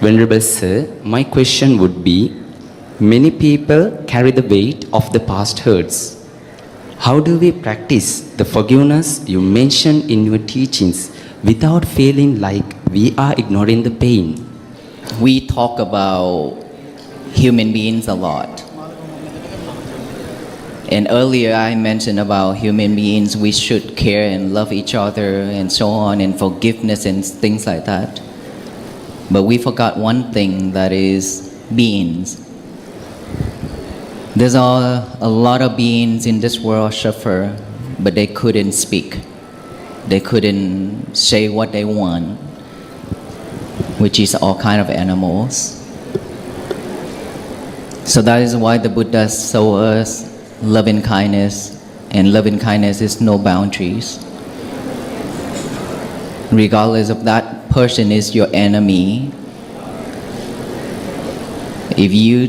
Venerable Sir, my question would be, many people carry the weight of the past hurts. How do we practice the forgiveness you mentioned in your teachings without feeling like we are ignoring the pain? We talk about human beings a lot. And earlier I mentioned about human beings, we should care and love each other and so on, and forgiveness and things like that. But we forgot one thing, that is beings. There's a lot of beings in this world suffer, but they couldn't speak. They couldn't say what they want, which is all kind of animals. So that is why the Buddha showed us loving kindness, and loving kindness is no boundaries. Regardless of that person is your enemy, if you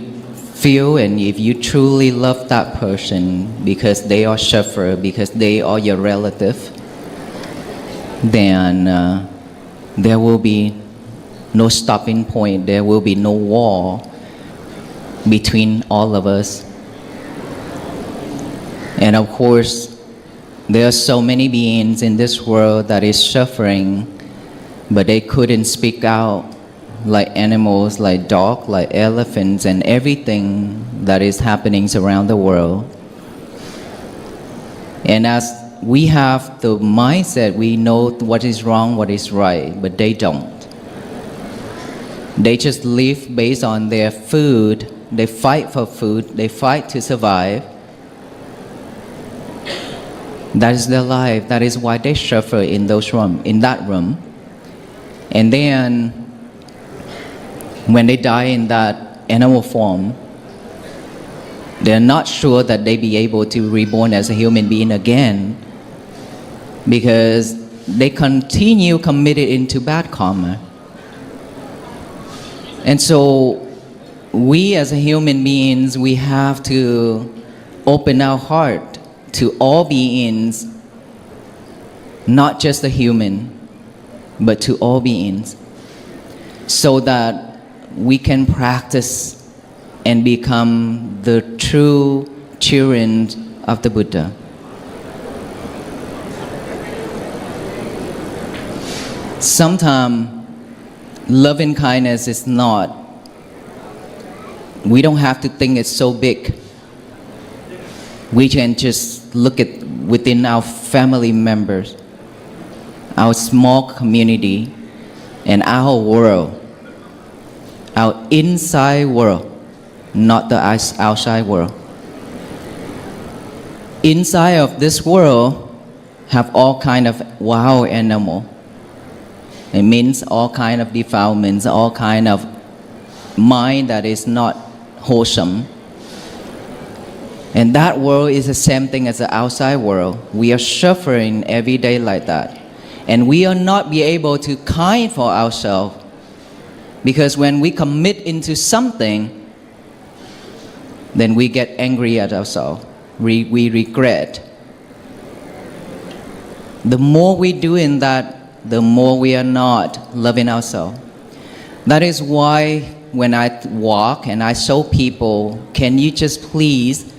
feel and if you truly love that person because they are suffer, because they are your relative, then there will be no stopping point, there will be no wall between all of us. And of course, there are so many beings in this world that is suffering, but they couldn't speak out, like animals, like dogs, like elephants, and everything that is happening around the world. And as we have the mindset, we know what is wrong, what is right, but they don't. They just live based on their food. They fight for food. They fight to survive. That is their life. That is why they suffer in that room. And then, when they die in that animal form, they're not sure that they be able to reborn as a human being again, because they continue committed into bad karma. And so we as a human beings, we have to open our heart to all beings, not just the human, but to all beings, so that we can practice and become the true children of the Buddha. Sometimes loving kindness is not, we don't have to think it's so big. We can just look at within our family members, our small community, and our world, our inside world, not the outside world. Inside of this world have all kind of wild animal. It means all kind of defilements, all kind of mind that is not wholesome. And that world is the same thing as the outside world. We are suffering every day like that. And we are not be able to kind for ourselves, because when we commit into something, then we get angry at ourselves. We regret. The more we do in that, the more we are not loving ourselves. That is why when I walk and I show people, can you just please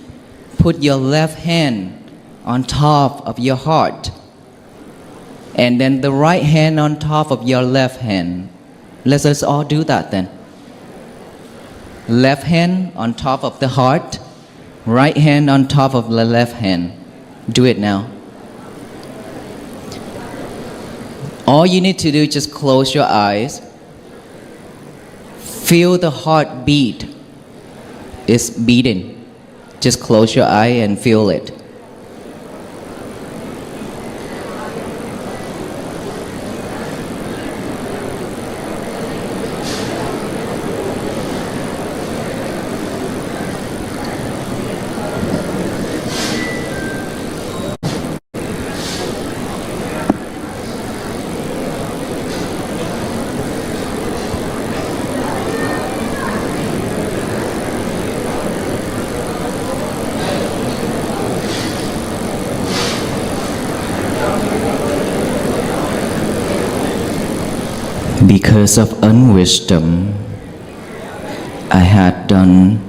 put your left hand on top of your heart, and then the right hand on top of your left hand. Let us all do that then. Left hand on top of the heart, right hand on top of the left hand. Do it now. All you need to do is just close your eyes. Feel the heart beat. It's beating. Just close your eye and feel it. Because of unwisdom, I had done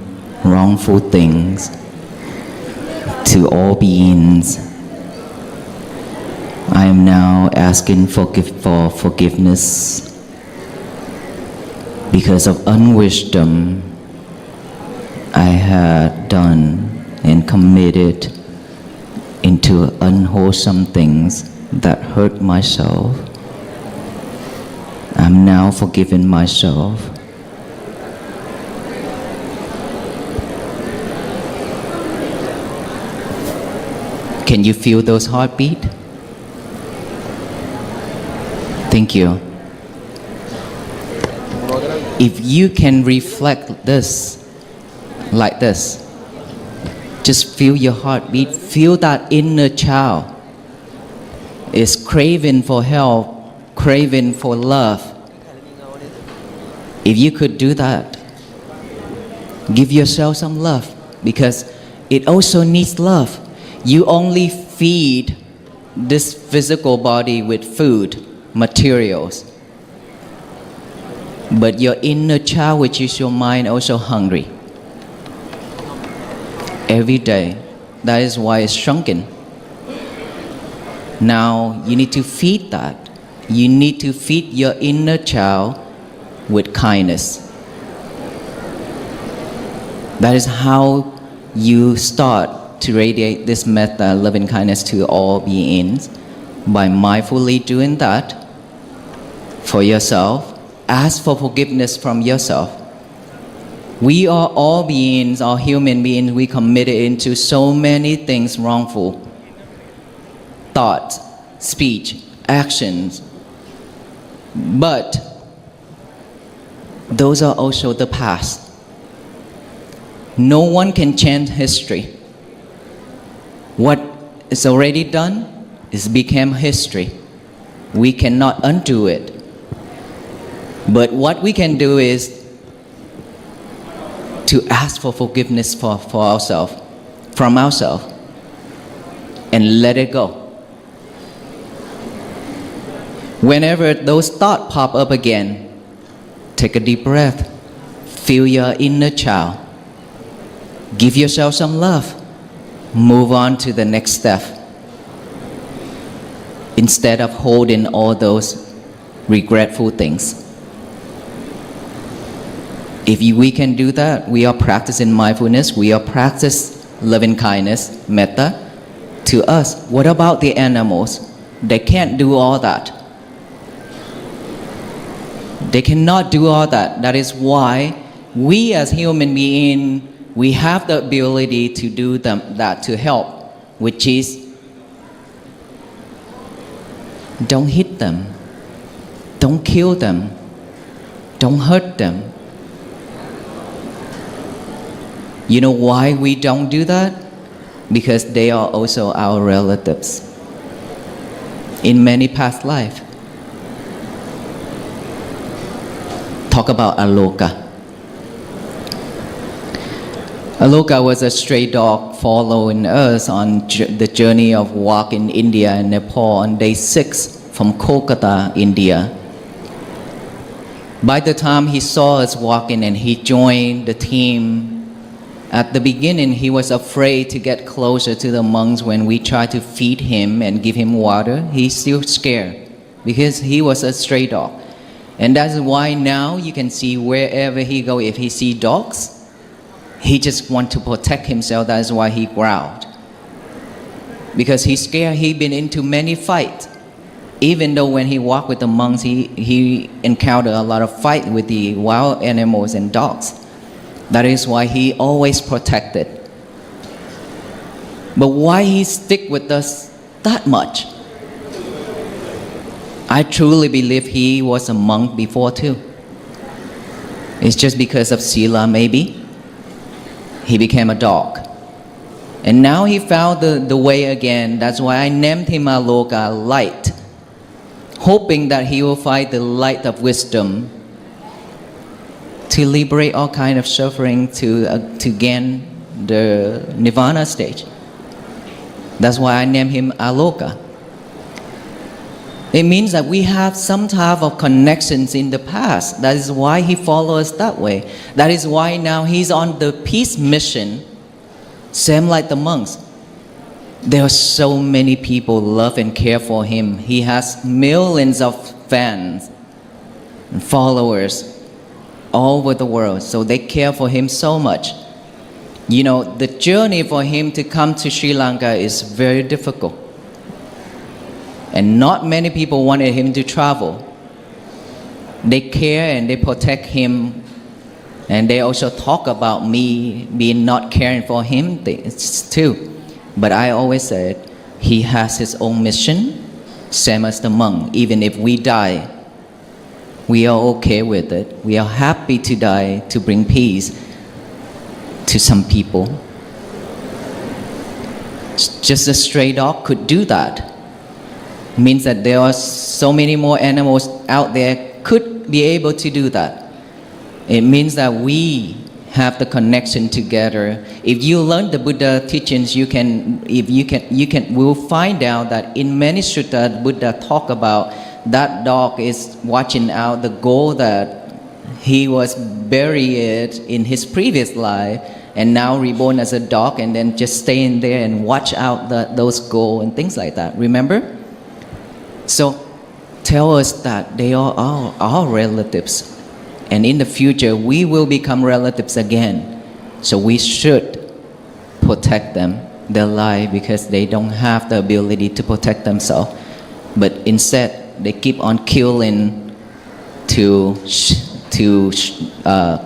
wrongful things to all beings. I am now asking for forgiveness. Because of unwisdom, I had done and committed into unwholesome things that hurt myself. I'm now forgiving myself. Can you feel those heartbeat? Thank you. If you can reflect this, like this, just feel your heartbeat, feel that inner child is craving for help, craving for love. If you could do that, give yourself some love because it also needs love. You only feed this physical body with food, materials. But your inner child, which is your mind, also hungry. Every day. That is why it's shrunken. Now you need to feed that. You need to feed your inner child with kindness. That is how you start to radiate this metta, loving kindness to all beings. By mindfully doing that for yourself, ask for forgiveness from yourself. We are all beings, all human beings, we committed into so many things wrongful. Thoughts, speech, actions. But those are also the past. No one can change history. What is already done is become history. We cannot undo it. But what we can do is to ask for forgiveness for ourselves, from ourselves, and let it go. Whenever those thoughts pop up again, take a deep breath. Feel your inner child. Give yourself some love. Move on to the next step. Instead of holding all those regretful things. If we can do that, we are practicing mindfulness, we are practicing loving kindness, metta, to us. What about the animals? They can't do all that. They cannot do all that. That is why we as human beings, we have the ability to do that to help, which is don't hit them, don't kill them, don't hurt them. You know why we don't do that? Because they are also our relatives in many past lives. Talk about Aloa. Aloa was a stray dog following us on the journey of walk in India and Nepal on day 6 from Kolkata, India. By the time he saw us walking and he joined the team, at the beginning he was afraid to get closer to the monks when we tried to feed him and give him water. He's still scared because he was a stray dog. And that's why now you can see wherever he goes, if he sees dogs, he just wants to protect himself. That's why he growled. Because he's scared. He's been into many fights. Even though when he walked with the monks, he encountered a lot of fight with the wild animals and dogs. That is why he always protected. But why he stick with us that much? I truly believe he was a monk before too. It's just because of Sila maybe. He became a dog. And now he found the way again. That's why I named him Aloa, light. Hoping that he will find the light of wisdom to liberate all kind of suffering, to gain the nirvana stage. That's why I named him Aloa. It means that we have some type of connections in the past. That is why he follows us that way. That is why now he's on the peace mission, same like the monks. There are so many people love and care for him. He has millions of fans and followers all over the world. So they care for him so much. You know, the journey for him to come to Sri Lanka is very difficult. And not many people wanted him to travel. They care and they protect him. And they also talk about me being not caring for him too. But I always said, he has his own mission, same as the monk. Even if we die, we are okay with it. We are happy to die to bring peace to some people. Just a stray dog could do that. Means that there are so many more animals out there could be able to do that. It means that we have the connection together. If you learn the Buddha teachings, you will find out that in many suttas, Buddha talk about that dog is watching out the goal that he was buried in his previous life and now reborn as a dog and then just stay in there and watch out those goals and things like that. Remember? So tell us that they are our relatives. And in the future, we will become relatives again. So we should protect them, their life, because they don't have the ability to protect themselves. But instead, they keep on killing to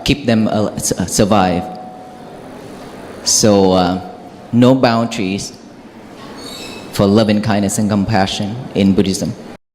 keep them survive. So no boundaries for loving kindness and compassion in Buddhism.